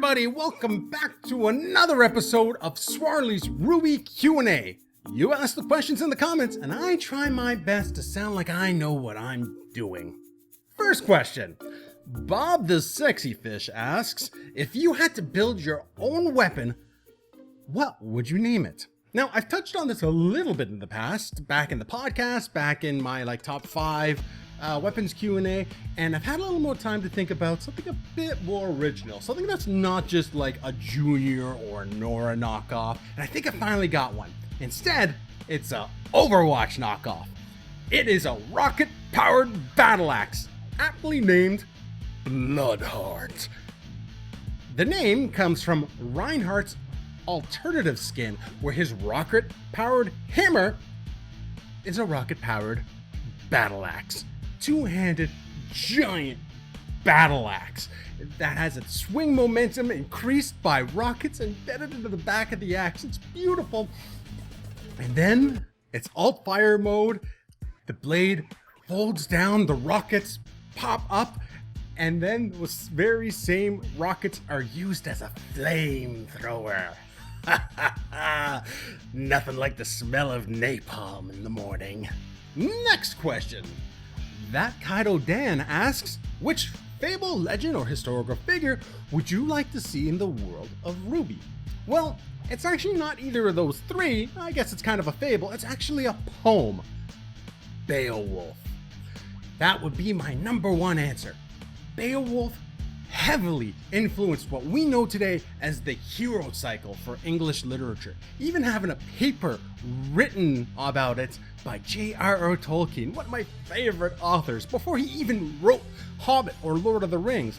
everybody, welcome back to another episode of Swarley's RWBY Q&A. You ask the questions in the comments, and I try my best to sound like I know what I'm doing. First question. Bob the Sexy Fish asks, if you had to build your own weapon, what would you name it? Now, I've touched on this a little bit in the past, back in the podcast, back in my top 5 weapons Q&A, and I've had a little more time to think about something a bit more original, something that's not just like a Junior or Nora knockoff, and I think I finally got one. Instead, it's a Overwatch knockoff. It is a rocket-powered battle axe, aptly named Bloodheart. The name comes from Reinhardt's alternative skin, where his rocket-powered hammer is a rocket-powered battle axe. Two-handed, giant battle axe that has its swing momentum increased by rockets embedded into the back of the axe. It's beautiful. And then it's alt fire mode. The blade folds down, the rockets pop up, and then those very same rockets are used as a flamethrower. Nothing like the smell of napalm in the morning. Next question. That Kaido Dan asks, which fable, legend, or historical figure would you like to see in the world of RWBY? Well, it's actually not either of those three. I guess it's kind of a fable. It's actually a poem. Beowulf. That would be my number one answer. Beowulf heavily influenced what we know today as the hero cycle for English literature, even having a paper written about it by J.R.R. Tolkien, one of my favorite authors, before he even wrote Hobbit or Lord of the Rings,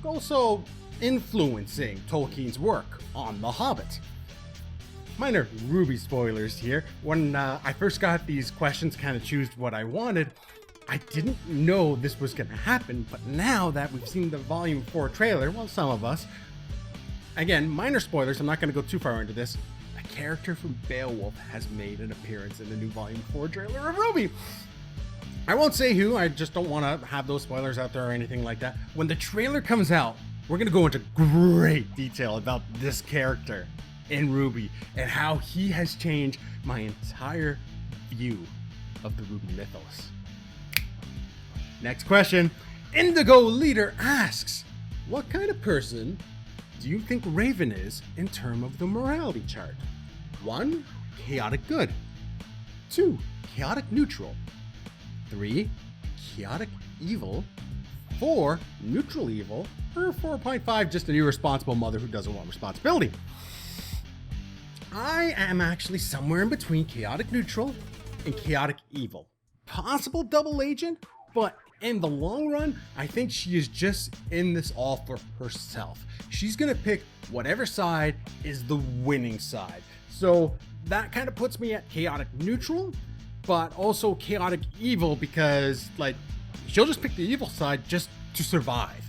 also influencing Tolkien's work on The Hobbit. Minor RWBY spoilers here. When I first got these questions, kind of choose what I wanted, I didn't know this was going to happen, but now that we've seen the Volume 4 trailer, well, some of us, again, minor spoilers, I'm not going to go too far into this, a character from Beowulf has made an appearance in the new Volume 4 trailer of RWBY. I won't say who, I just don't want to have those spoilers out there or anything like that. When the trailer comes out, we're going to go into great detail about this character in RWBY and how he has changed my entire view of the RWBY mythos. Next question. Indigo Leader asks, what kind of person do you think Raven is in terms of the morality chart? 1. Chaotic good. 2. Chaotic neutral. 3. Chaotic evil. 4. Neutral evil. Or 4.5, just an irresponsible mother who doesn't want responsibility. I am actually somewhere in between chaotic neutral and chaotic evil. Possible double agent, but in the long run, I think she is just in this all for herself. She's gonna pick whatever side is the winning side. So that kind of puts me at chaotic neutral, but also chaotic evil because she'll just pick the evil side just to survive.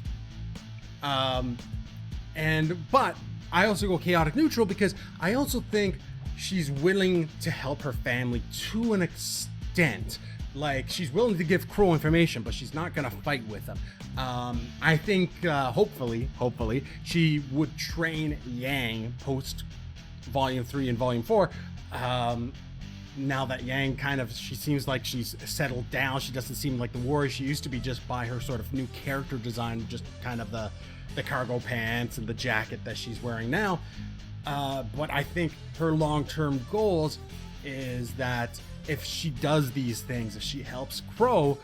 But I also go chaotic neutral because I also think she's willing to help her family to an extent. She's willing to give Crow information, but she's not gonna fight with them. I think, hopefully, she would train Yang post Volume 3 and Volume 4. Now that Yang she seems like she's settled down. She doesn't seem like the warrior she used to be just by her sort of new character design, just kind of the cargo pants and the jacket that she's wearing now. But I think her long-term goals is that if she does these things, if she helps Crow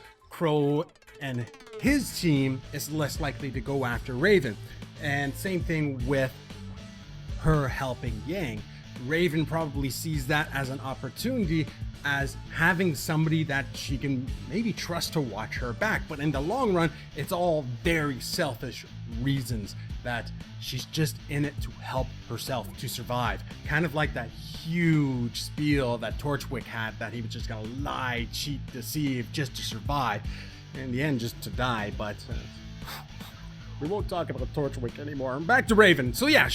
and his team is less likely to go after Raven. And same thing with her helping Yang. Raven probably sees that as an opportunity, as having somebody that she can maybe trust to watch her back. But in the long run, it's all very selfish reasons that she's just in it to help herself to survive. Kind of like that huge spiel that Torchwick had, that he was just gonna lie, cheat, deceive just to survive. In the end, just to die, but We won't talk about Torchwick anymore. Back to Raven. So yeah,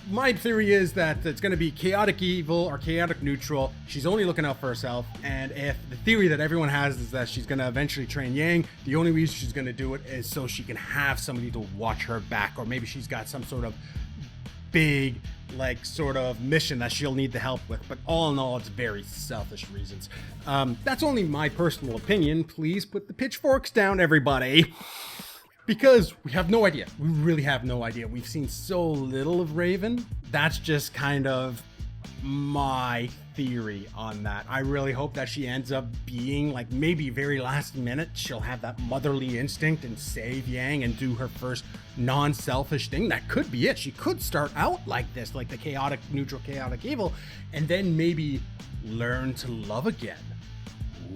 my theory is that it's going to be chaotic evil or chaotic neutral. She's only looking out for herself. And if the theory that everyone has is that she's going to eventually train Yang, the only reason she's going to do it is so she can have somebody to watch her back. Or maybe she's got some sort of big, like, sort of mission that she'll need the help with. But all in all, it's very selfish reasons. That's only my personal opinion. Please put the pitchforks down, everybody. Because we have no idea. We really have no idea. We've seen so little of Raven. That's just kind of my theory on that. I really hope that she ends up being, like, maybe very last minute, she'll have that motherly instinct and save Yang and do her first non-selfish thing. That could be it. She could start out like this, like the chaotic neutral, chaotic evil, and then maybe learn to love again.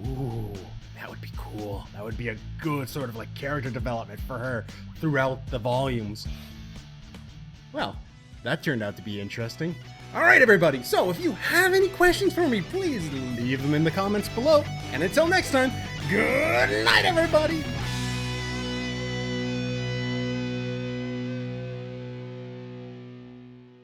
Ooh. That would be cool. That would be a good sort of like character development for her throughout the volumes. Well, that turned out to be interesting. All right, everybody. So if you have any questions for me, please leave them in the comments below. And until next time, good night, everybody.